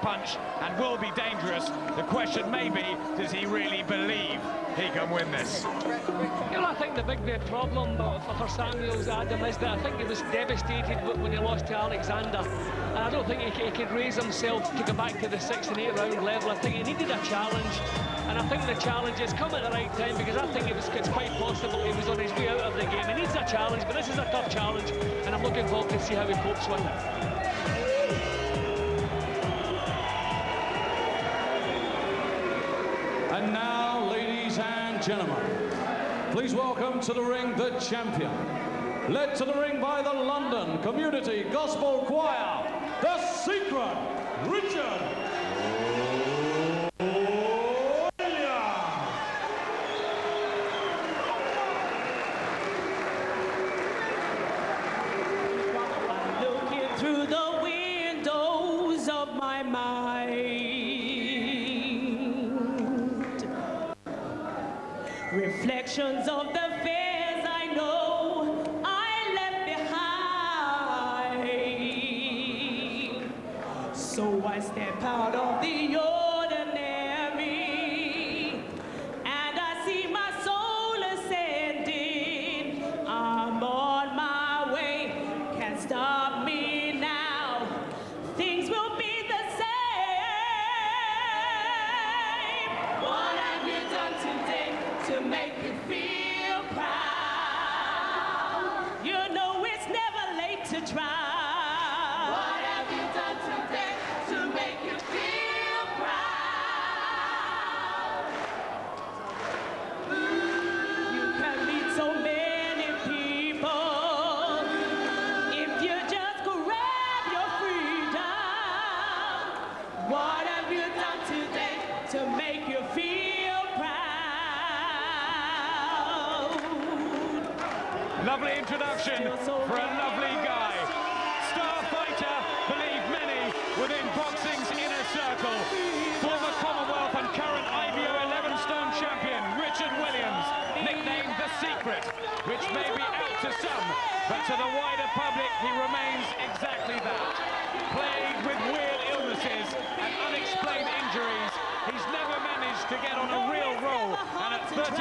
punch and will be dangerous. The question may be, does he really believe he can win this? You know, I think the big problem for Samuels, Adam, is that I think he was devastated when he lost to Alexander. And I don't think he could raise himself to go back to the 6 and 8 round level. I think he needed a challenge. And I think the challenge has come at the right time, because I think it's quite possible he was on his way out of the game. He needs a challenge, but this is a tough challenge, and I'm looking forward to see how he copes with it. And now, ladies and gentlemen, please welcome to the ring the champion, led to the ring by the London Community Gospel Choir, The Secret, Richard through the windows of my mind, reflections of the fears I know I left behind. So I step out of the ordinary, and I see my soul ascending. I'm on my way, can't stop me. To make you feel proud. You know it's never late to try. What have you done today to make you feel proud? You can lead so many people if you just grab your freedom. What have you done today to make you feel proud? Lovely introduction for a lovely guy. Star fighter, believe many, within boxing's inner circle. Former Commonwealth and current IBO 11-stone champion, Richard Williams, nicknamed The Secret, which may be out to some, but to the wider public, he remains exactly that. Plagued with weird illnesses and unexplained injuries, he's never managed to get on a real roll, and at 31,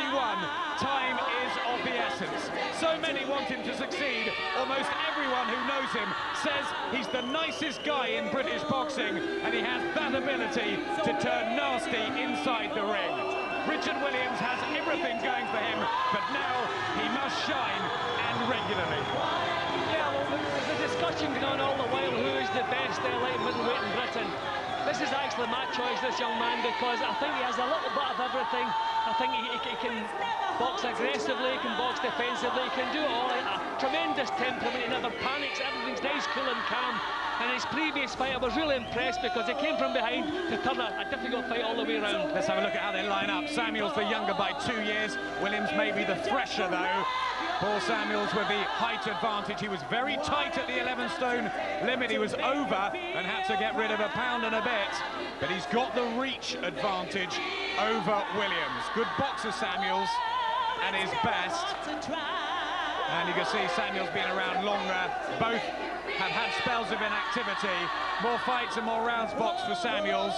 time is of the essence. So many want him to succeed. Almost everyone who knows him says he's the nicest guy in British boxing, and he has that ability to turn nasty inside the ring. Richard Williams has everything going for him, but now he must shine, and regularly. Yeah, well, there's a discussion going on all the while, who is the best light middleweight in Britain. This is actually my choice, this young man, because I think he has a little bit of everything. I think he can box aggressively, he can box defensively, he can do it all. A tremendous temperament, he never panics, everything's nice, cool and calm. And his previous fight, I was really impressed because he came from behind to turn a difficult fight all the way around. Let's have a look at how they line up. Samuels the younger by 2 years. Williams may be the thresher though. Paul Samuels with the height advantage. He was very tight at the 11-stone limit. He was over and had to get rid of a pound and a bit. But he's got the reach advantage over Williams. Good boxer Samuels, and his best. And you can see Samuels being around longer. Both have had spells of inactivity. More fights and more rounds boxed for Samuels.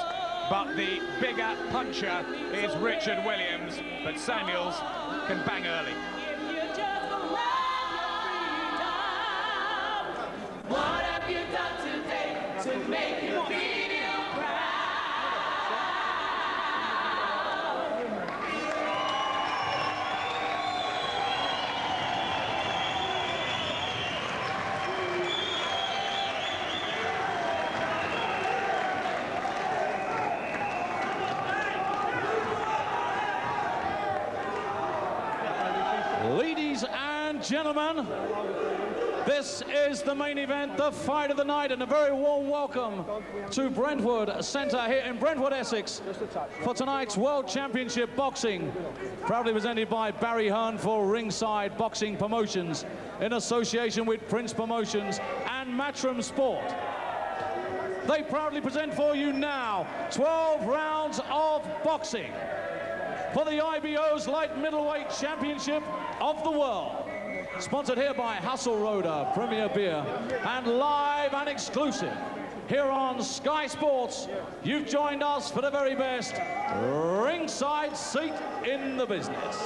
But the bigger puncher is Richard Williams. But Samuels can bang early. What have you done today to make you feel proud? Ladies and gentlemen, this is the main event, the fight of the night, and a very warm welcome to Brentwood Centre here in Brentwood, Essex, for tonight's World Championship Boxing, proudly presented by Barry Hearn for Ringside Boxing Promotions, in association with Prince Promotions and Matchroom Sport. They proudly present for you now 12 rounds of boxing for the IBO's Light Middleweight Championship of the World. Sponsored here by Hasselroder Premier Beer, and live and exclusive here on Sky Sports. You've joined us for the very best ringside seat in the business.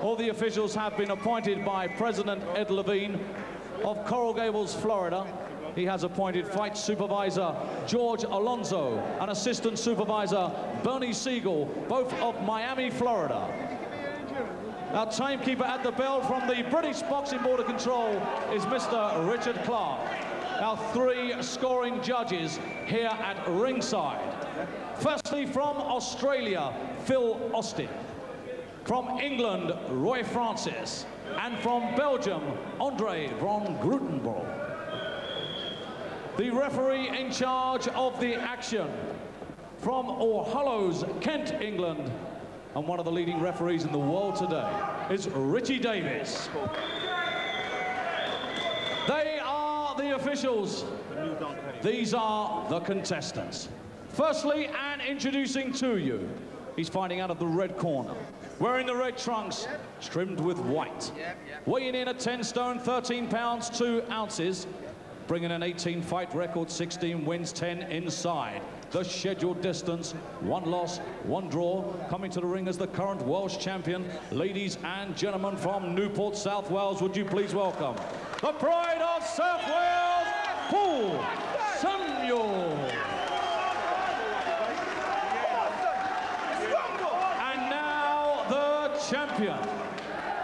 All the officials have been appointed by President Ed Levine of Coral Gables, Florida. He has appointed fight supervisor George Alonso and assistant supervisor Bernie Siegel, both of Miami, Florida. Our timekeeper at the bell from the British Boxing Board of Control is Mr. Richard Clark. Our 3 scoring judges here at ringside. Firstly, from Australia, Phil Austin. From England, Roy Francis. And from Belgium, Andre van Grutenbroek. The referee in charge of the action from All Hallows, Kent, England, and one of the leading referees in the world today is Richie Davis. They are the officials. These are the contestants. Firstly, and introducing to you, he's fighting out of the red corner, wearing the red trunks, trimmed with white. Weighing in at 10 stone, 13 pounds, 2 ounces, bringing an 18-fight record, 16 wins, 10 inside. The scheduled distance, 1 loss, 1 draw. Coming to the ring as the current Welsh champion. Ladies and gentlemen from Newport, South Wales, would you please welcome the pride of South Wales, Paul Samuel. And now the champion.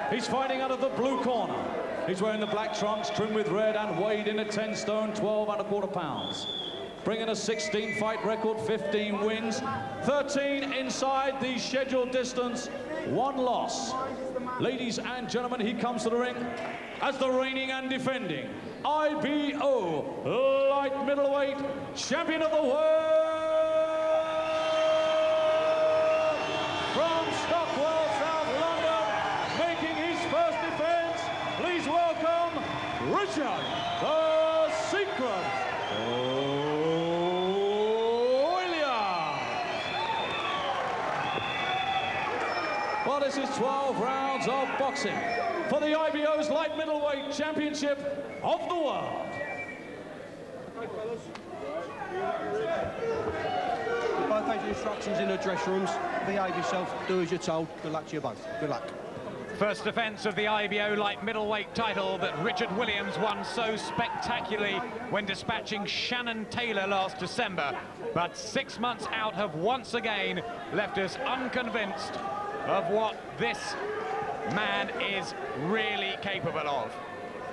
He's fighting out of the blue corner. He's wearing the black trunks, trimmed with red, and weighed in at 10 stone, 12 1/4 pounds. Bringing a 16-fight record, 15 wins, 13 inside the scheduled distance, 1 loss. Ladies and gentlemen, he comes to the ring as the reigning and defending IBO light middleweight champion of the world. From Stockwell, South London, making his first defense, please welcome Richard the Secret Williams. Well, this is 12 rounds of boxing for the IBO's light middleweight championship of the world. Both the instructions in the dressing rooms. Behave yourself, do as you're told. Good luck to you both. Good luck. First defence of the IBO light middleweight title that Richard Williams won so spectacularly when dispatching Shannon Taylor last December. But 6 months out have once again left us unconvinced of what this man is really capable of.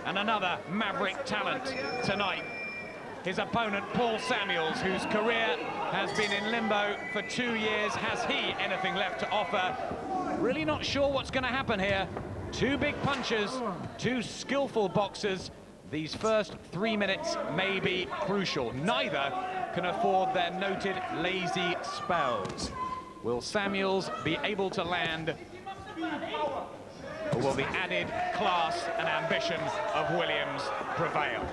And another maverick talent tonight. His opponent, Paul Samuels, whose career has been in limbo for 2 years. Has he anything left to offer? Really not sure what's going to happen here. 2 big punches, 2 skillful boxers. These first 3 minutes may be crucial. Neither can afford their noted lazy spells. Will Samuels be able to land? Or will the added class and ambition of Williams prevail?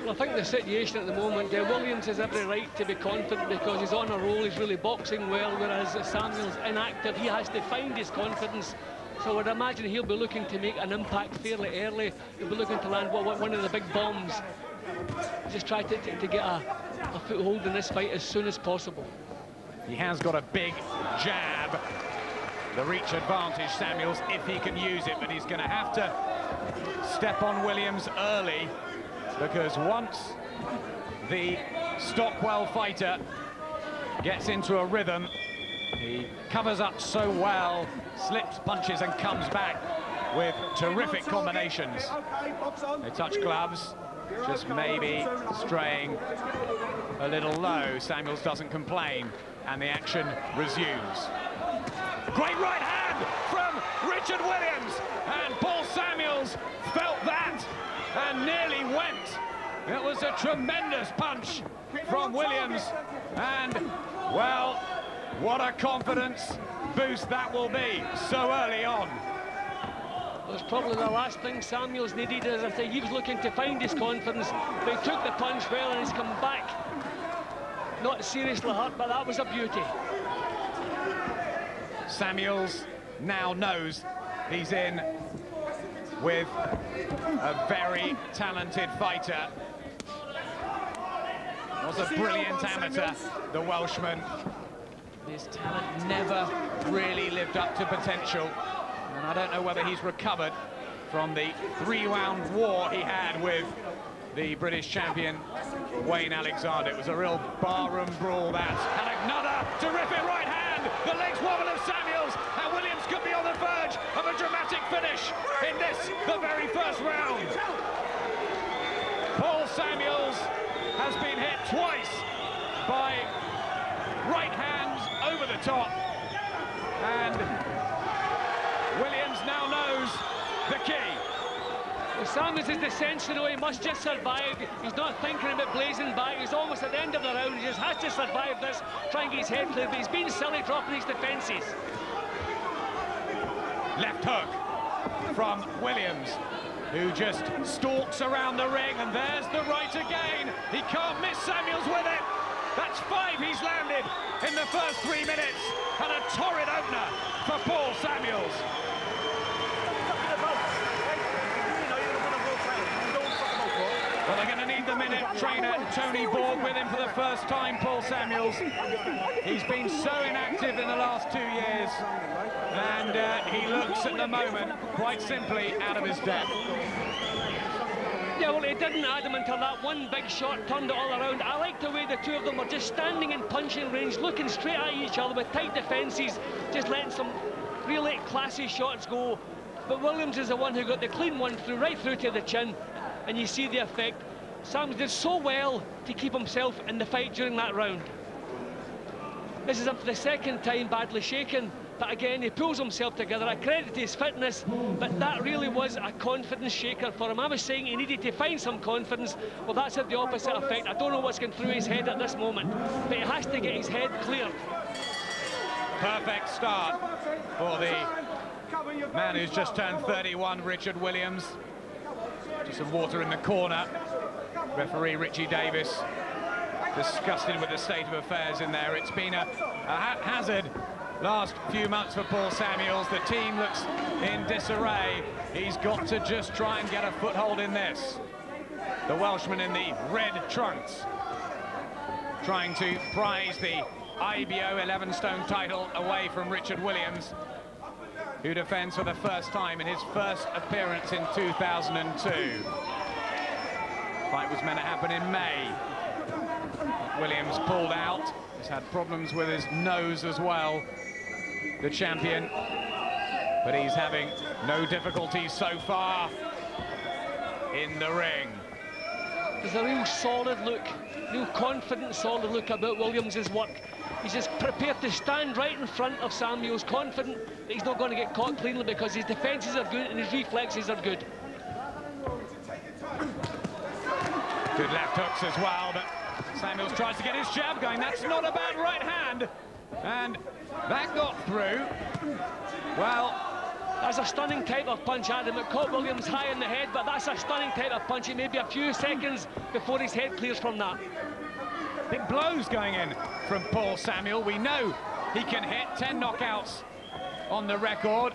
Well, I think the situation at the moment, Williams has every right to be confident because he's on a roll, he's really boxing well, whereas Samuel's inactive. He has to find his confidence. So I would imagine he'll be looking to make an impact fairly early. He'll be looking to land one of the big bombs. Just try to get a foothold in this fight as soon as possible. He has got a big jab. The reach advantage, Samuels, if he can use it, but he's going to have to step on Williams early, because once the Stockwell fighter gets into a rhythm, he covers up so well, slips punches and comes back with terrific combinations. They touch gloves, just maybe straying a little low. Samuels doesn't complain, and the action resumes. Great right hand from Richard Williams, and Paul Samuels felt that and nearly went. It was a tremendous punch from Williams, and, well, what a confidence boost that will be so early on. It was probably the last thing Samuels needed. As I say, he was looking to find his confidence. They took the punch well, and he's come back not seriously hurt, but that was a beauty. Samuels now knows he's in with a very talented fighter. Was a brilliant amateur, the Welshman. His talent never really lived up to potential, and I don't know whether he's recovered from the 3-round war he had with the British champion Wayne Alexander. It was a real barroom brawl, that. And another terrific right hand. The legs wobble of Samuels, and Williams could be on the verge of a dramatic finish in this, the very first round. Paul Samuels has been hit twice by right hands over the top, and Williams now knows the key. Well, Samuels is the sense, you know, he must just survive. He's not thinking about blazing back. He's almost at the end of the round. He just has to survive this, try and get his head clear, but he's been silly dropping his defences. Left hook from Williams, who just stalks around the ring, and there's the right again. He can't miss Samuels with it. That's 5 he's landed in the first 3 minutes, and a torrid opener for Paul Samuels. Well, they're going to need the minute trainer Tony Borg with him for the first time, Paul Samuels. He's been so inactive in the last 2 years, and he looks at the moment, quite simply, out of his depth. Yeah, well, it didn't add him until that one big shot turned it all around. I like the way the two of them were just standing in punching range, looking straight at each other with tight defences, just letting some really classy shots go. But Williams is the one who got the clean one through, right through to the chin, and you see the effect. Sam did so well to keep himself in the fight during that round. This is him for the second time, badly shaken, but again, he pulls himself together. I credit his fitness, but that really was a confidence shaker for him. I was saying he needed to find some confidence. Well, that's had the opposite effect. I don't know what's going through his head at this moment, but he has to get his head cleared. Perfect start for the man who's just turned 31, Richard Williams. Just some water in the corner. Referee Richie Davis disgusted with the state of affairs in there. It's been a haphazard last few months for Paul Samuels. The team looks in disarray. He's got to just try and get a foothold in this. The Welshman in the red trunks, trying to prize the IBO 11-stone title away from Richard Williams, who defends for the first time in his first appearance in 2002. Fight was meant to happen in May. Williams pulled out. He's had problems with his nose as well, the champion, but he's having no difficulties so far in the ring. There's a real solid look, real confident, solid look about Williams' work. He's just prepared to stand right in front of Samuels, confident that he's not going to get caught cleanly because his defences are good and his reflexes are good. Good left hooks as well, but Samuels tries to get his jab going. That's not a bad right hand, and that got through. Well, that's a stunning type of punch, Adam. It caught Williams high in the head, but that's a stunning type of punch. It may be a few seconds before his head clears from that. Big blows going in from Paul Samuel. We know he can hit 10 knockouts on the record.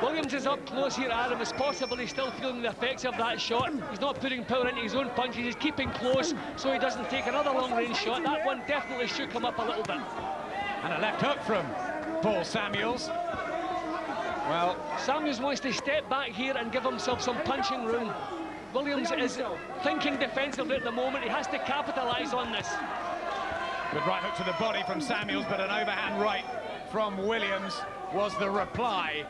Williams is up close here, Adam. It's possible he's still feeling the effects of that shot. He's not putting power into his own punches. He's keeping close so he doesn't take another long-range shot. That one definitely shook him up a little bit. And a left hook from Paul Samuels. Well, Samuels wants to step back here and give himself some punching room. Williams is thinking defensively at the moment. He has to capitalise on this. Good right hook to the body from Samuels, but an overhand right from Williams was the reply.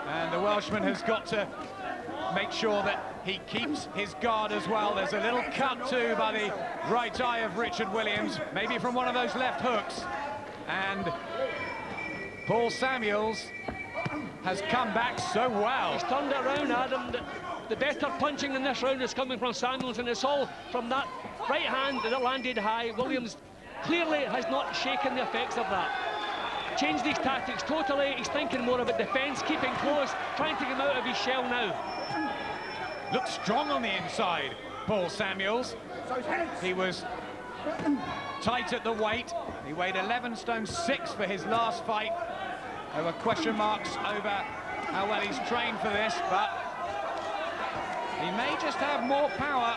And the Welshman has got to make sure that he keeps his guard as well. There's a little cut too by the right eye of Richard Williams, maybe from one of those left hooks. And Paul Samuels has come back so well. He's turned it around, Adam. The better punching in this round is coming from Samuels, and it's all from that right hand that landed high. Williams clearly has not shaken the effects of that. Changed his tactics totally. He's thinking more about defence, keeping close, trying to get him out of his shell now. Looks strong on the inside, Paul Samuels. He was tight at the weight. He weighed 11 stone 6 for his last fight. There were question marks over how well he's trained for this, but he may just have more power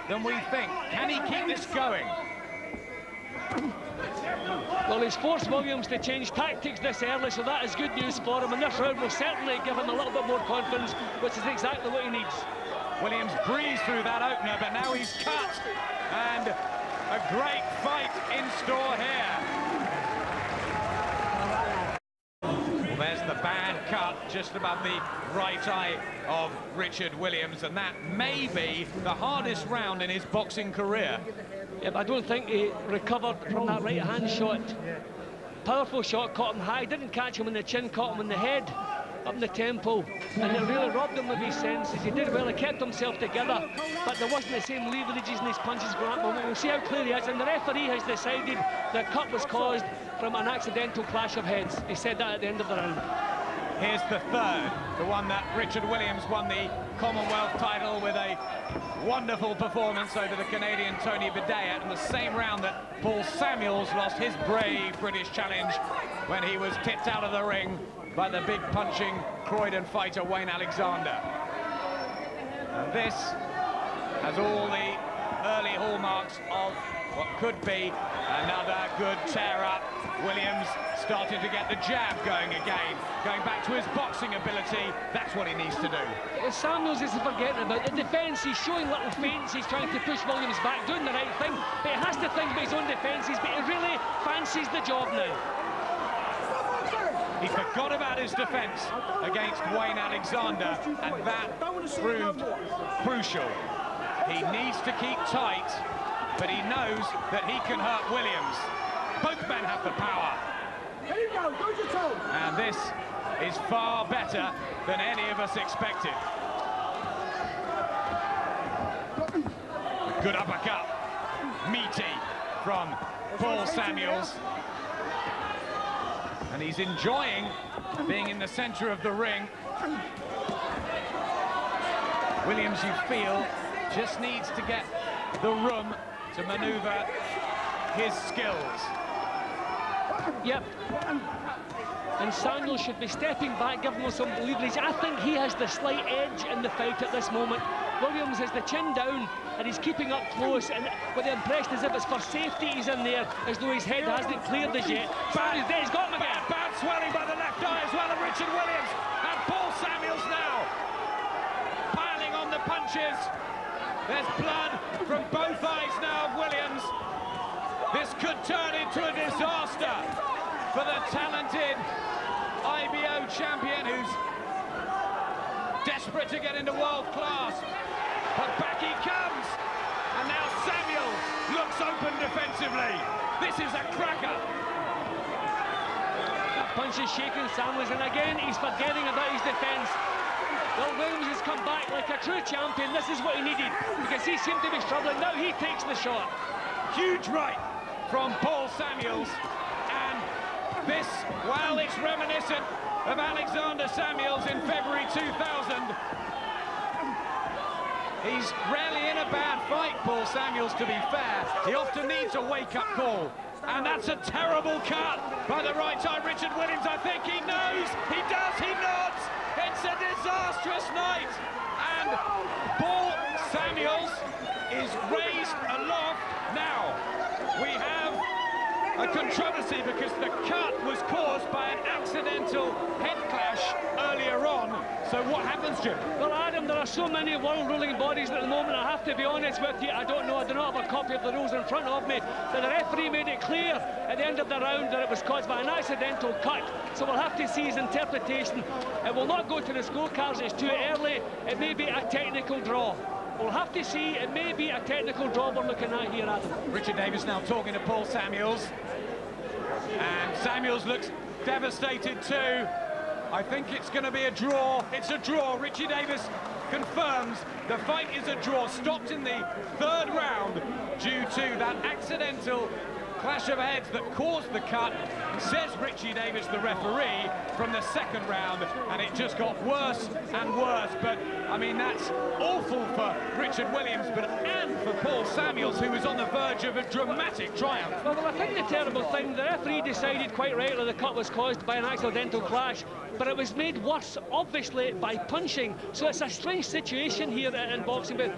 than we think. Can he keep this going? Well, he's forced Williams to change tactics this early, so that is good news for him, and this round will certainly give him a little bit more confidence, which is exactly what he needs. Williams breezed through that opener, but now he's cut, and a great fight in store here. Well, there's the bad cut just above the right eye of Richard Williams, and that may be the hardest round in his boxing career. Yep, I don't think he recovered from that right-hand shot. Powerful shot, caught him high, didn't catch him in the chin, caught him in the head, up in the temple, and it really robbed him of his senses. He did well, he kept himself together, but there wasn't the same leverages in his punches for that moment. We'll see how clear he is, and the referee has decided the cut was caused from an accidental clash of heads. He said that at the end of the round. Here's the third, the one that Richard Williams won the Commonwealth title with a wonderful performance over the Canadian Tony Bedea, and the same round that Paul Samuels lost his brave British challenge when he was tipped out of the ring by the big punching Croydon fighter Wayne Alexander. And this has all the early hallmarks of what could be another good tear-up. Williams started to get the jab going again, going back to his boxing ability. That's what he needs to do. Well, Samuels isn't forgetting about the defence. He's showing little feints. He's trying to push Williams back, doing the right thing, but he has to think about his own defences, but he really fancies the job now. He forgot about his defence against Wayne Alexander, and that proved crucial. He needs to keep tight, but he knows that he can hurt Williams. Both men have the power. And this is far better than any of us expected. Good uppercut, meaty from Paul Samuels. And he's enjoying being in the centre of the ring. Williams, you feel, just needs to get the room to manoeuvre his skills. Yep. And Samuel should be stepping back, giving him some leverage. I think he has the slight edge in the fight at this moment. Williams has the chin down and he's keeping up close, and with the impression as if it's for safety he's in there, as though his head hasn't cleared as yet. But he's there, he's got him again. Bad swelling by the left eye as well of Richard Williams. And Paul Samuels now piling on the punches. There's blood from both eyes now of Williams. This could turn into a disaster for the talented IBO champion who's desperate to get into world class. But back he comes, and now Samuels looks open defensively. This is a cracker. That punch is shaking Samuels, and again he's forgetting about his defence. Well, Williams has come back like a true champion. This is what he needed, because he seemed to be struggling. Now he takes the shot. Huge right from Paul Samuels, and this, while it's reminiscent of Alexander Samuels in February 2000, he's rarely in a bad fight, Paul Samuels, to be fair. He often needs a wake-up call, and that's a terrible cut by the right eye. Richard Williams, I think he knows, he does, he nods. It's a disastrous night, and Paul Samuels is raised aloft. Now, we have a controversy because the cut was caused by an accidental head clash earlier on. So what happens, Jim? Well, Adam, there are so many world ruling bodies at the moment. I have to be honest with you, I don't know, I do not have a copy of the rules in front of me, but the referee made it clear at the end of the round that it was caused by an accidental cut. So we'll have to see his interpretation. It will not go to the scorecards, it's too early. It may be a technical draw. We'll have to see, it may be a technical draw we're looking at here, Adam. Richard Davis now talking to Paul Samuels. And Samuels looks devastated too. I think it's going to be a draw. It's a draw. Richie Davis confirms the fight is a draw. Stopped in the third round due to that accidental clash of heads that caused the cut, says Richie Davis, the referee, from the second round, and it just got worse and worse. But I mean, that's awful for Richard Williams, and for Paul Samuels, who was on the verge of a dramatic triumph. Well, I think the terrible thing, the referee decided quite rightly the cut was caused by an accidental clash, but it was made worse, obviously, by punching. So it's a strange situation here in boxing, but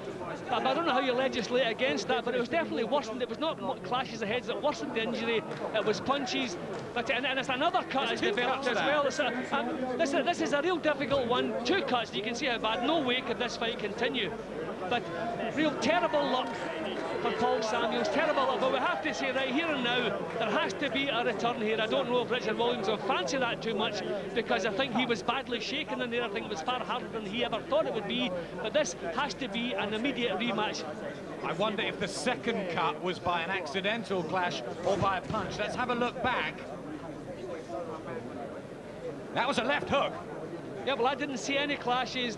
I don't know how you legislate against that, but it was definitely worsened. It was not clashes of heads that worsened the injury, it was punches. And it's another cut has developed as well. This is a real difficult one. 2 cuts, you can see how bad. No way could this fight continue. But real terrible luck for Paul Samuels, terrible luck. But we have to say right here and now, there has to be a return here. I don't know if Richard Williams will fancy that too much, because I think he was badly shaken in there. I think it was far harder than he ever thought it would be. But this has to be an immediate rematch. I wonder if the second cut was by an accidental clash or by a punch. Let's have a look back. That was a left hook. Yeah, well, I didn't see any clashes.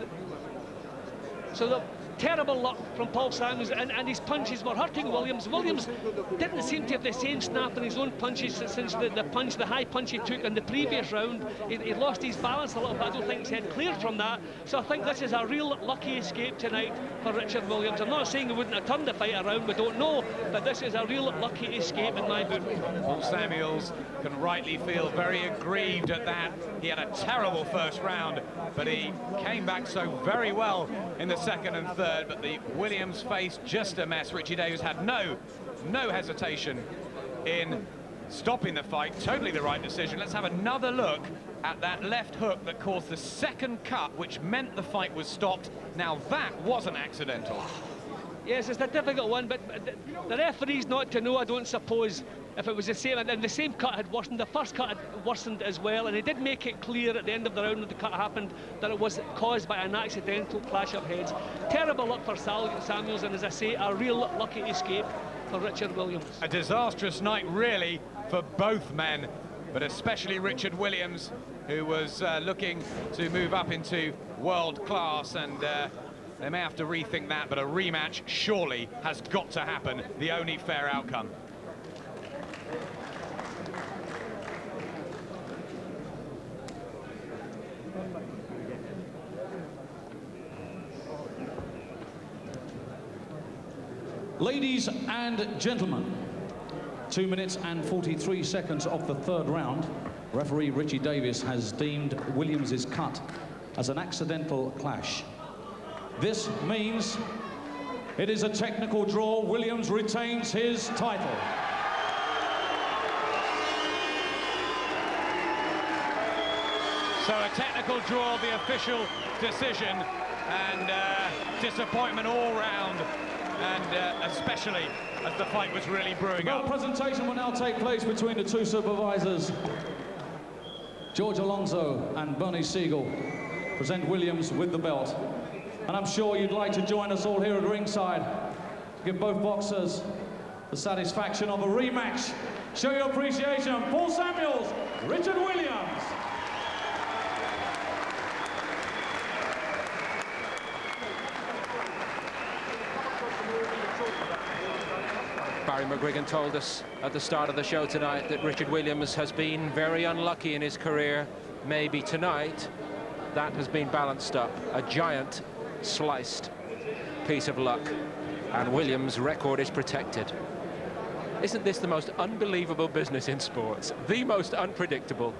So the terrible luck from Paul Samuels, and his punches were hurting Williams. Williams didn't seem to have the same snap in his own punches since the high punch he took in the previous round. He lost his balance a little bit. I don't think his head cleared from that. So I think this is a real lucky escape tonight for Richard Williams. I'm not saying he wouldn't have turned the fight around, we don't know, but this is a real lucky escape in my book. Paul Samuels can rightly feel very aggrieved at that. He had a terrible first round, but he came back so very well in the second and third. But the Williams face just a mess. Richie Davis had no hesitation in stopping the fight. Totally the right decision. Let's have another look at that left hook that caused the second cut, which meant the fight was stopped. Now that wasn't accidental. Yes, it's a difficult one, but the referee's not to know, I don't suppose, if it was the same. And the same cut had worsened. The first cut had worsened as well, and he did make it clear at the end of the round when the cut happened that it was caused by an accidental clash of heads. Terrible luck for Samuels, and as I say, a real lucky escape for Richard Williams. A disastrous night, really, for both men, but especially Richard Williams, who was looking to move up into world class, and they may have to rethink that, but a rematch surely has got to happen, the only fair outcome. Ladies and gentlemen, 2 minutes and 43 seconds of the third round. Referee Richie Davis has deemed Williams's cut as an accidental clash. This means it is a technical draw. Williams retains his title. So a technical draw, the official decision, and disappointment all round, and especially as the fight was really brewing up. Presentation will now take place between the two supervisors. George Alonso and Bernie Siegel present Williams with the belt. And I'm sure you'd like to join us all here at ringside to give both boxers the satisfaction of a rematch. Show your appreciation. Paul Samuels, Richard Williams. Barry McGuigan told us at the start of the show tonight that Richard Williams has been very unlucky in his career. Maybe tonight that has been balanced up. A giant sliced piece of luck, and Williams' record is protected. Isn't this the most unbelievable business in sports? The most unpredictable.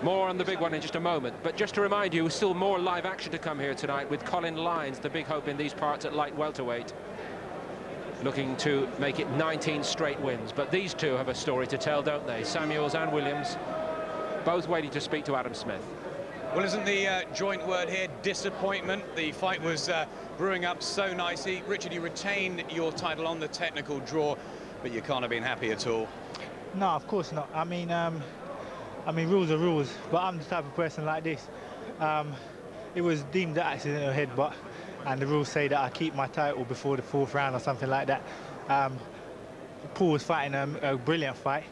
More on the big one in just a moment, but just to remind you, still more live action to come here tonight with Colin Lynes, the big hope in these parts at light welterweight, looking to make it 19 straight wins. But these two have a story to tell, don't they? Samuels and Williams, both waiting to speak to Adam Smith. Well, isn't the joint word here disappointment? The fight was brewing up so nicely. Richard, you retained your title on the technical draw, but you can't have been happy at all. No, of course not. I mean, rules are rules, but I'm the type of person like this. It was deemed an accidental headbutt, and the rules say that I keep my title before the fourth round or something like that. Paul was fighting a brilliant fight.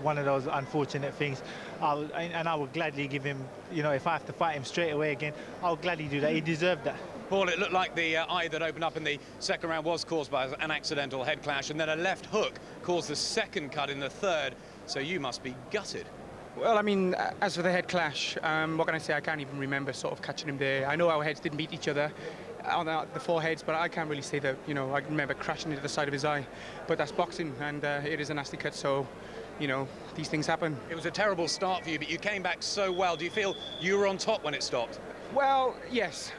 One of those unfortunate things. I would gladly give him, you know, if I have to fight him straight away again, I'll gladly do that. He deserved that. Paul, it looked like the eye that opened up in the second round was caused by an accidental head clash, and then a left hook caused the second cut in the third, so you must be gutted. Well, I mean, as for the head clash, what can I say? I can't even remember sort of catching him there. I know our heads didn't meet each other on the foreheads, but I can't really say that, you know, I remember crashing into the side of his eye. But that's boxing, and it is a nasty cut, so, you know, these things happen. It was a terrible start for you, but you came back so well. Do you feel you were on top when it stopped? Well, yes.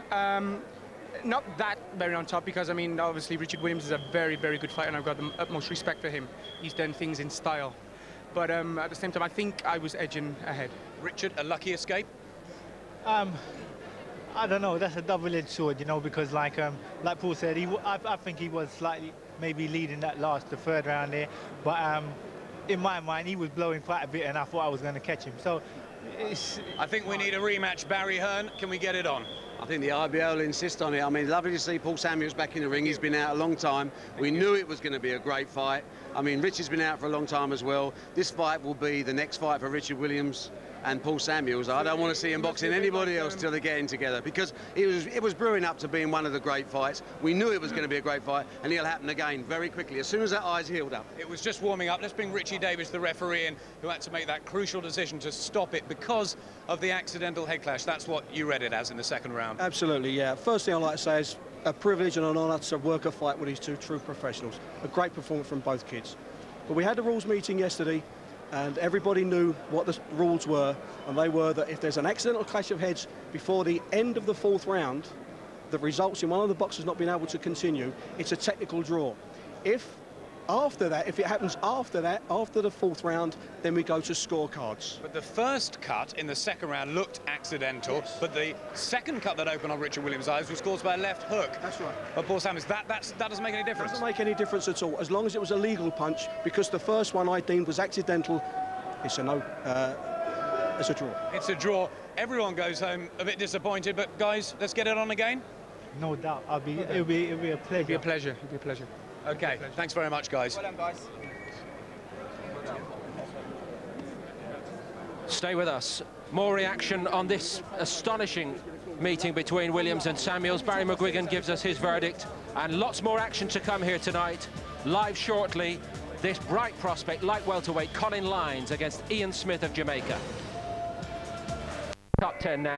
Not that very on top, because, I mean, obviously Richard Williams is a very, very good fighter, and I've got the utmost respect for him. He's done things in style. But at the same time, I think I was edging ahead. Richard, a lucky escape? I don't know. That's a double-edged sword, you know, because like Paul said, I think he was slightly maybe leading that the third round there. But in my mind, he was blowing quite a bit, and I thought I was going to catch him. So I think we need a rematch. Barry Hearn, can we get it on? I think the IBO will insist on it. I mean, lovely to see Paul Samuels back in the ring. He's been out a long time. We knew it was going to be a great fight. I mean, Richard's been out for a long time as well. This fight will be the next fight for Richard Williams and Paul Samuels. I don't want to see him boxing anybody else till they're getting together, because it was brewing up to being one of the great fights. We knew it was going to be a great fight, and it'll happen again very quickly, as soon as that eye's healed up. It was just warming up. Let's bring Richie Davis, the referee, in, who had to make that crucial decision to stop it because of the accidental head clash. That's what you read it as in the second round. Absolutely, yeah. First thing I'd like to say is a privilege and an honour to work a fight with these two true professionals. A great performance from both kids. But we had the rules meeting yesterday, and everybody knew what the rules were, and they were that if there's an accidental clash of heads before the end of the fourth round that results in one of the boxers not being able to continue, it's a technical draw. If it happens after that, after the fourth round, then we go to scorecards. But the first cut in the second round looked accidental, yes. But the second cut that opened on Richard Williams' eyes was caused by a left hook. That's right. But Paul Samuels, that doesn't make any difference. It doesn't make any difference at all, as long as it was a legal punch, because the first one I deemed was accidental. It's a no. It's a draw. It's a draw. Everyone goes home a bit disappointed, but guys, let's get it on again. No doubt. It'll be a pleasure. It'll be a pleasure. It'll be a pleasure. Okay, thanks very much, guys. Well done, guys. Stay with us. More reaction on this astonishing meeting between Williams and Samuels. Barry McGuigan gives us his verdict, and lots more action to come here tonight. Live shortly, this bright prospect, light welterweight Colin Lines against Ian Smith of Jamaica. Top 10 now.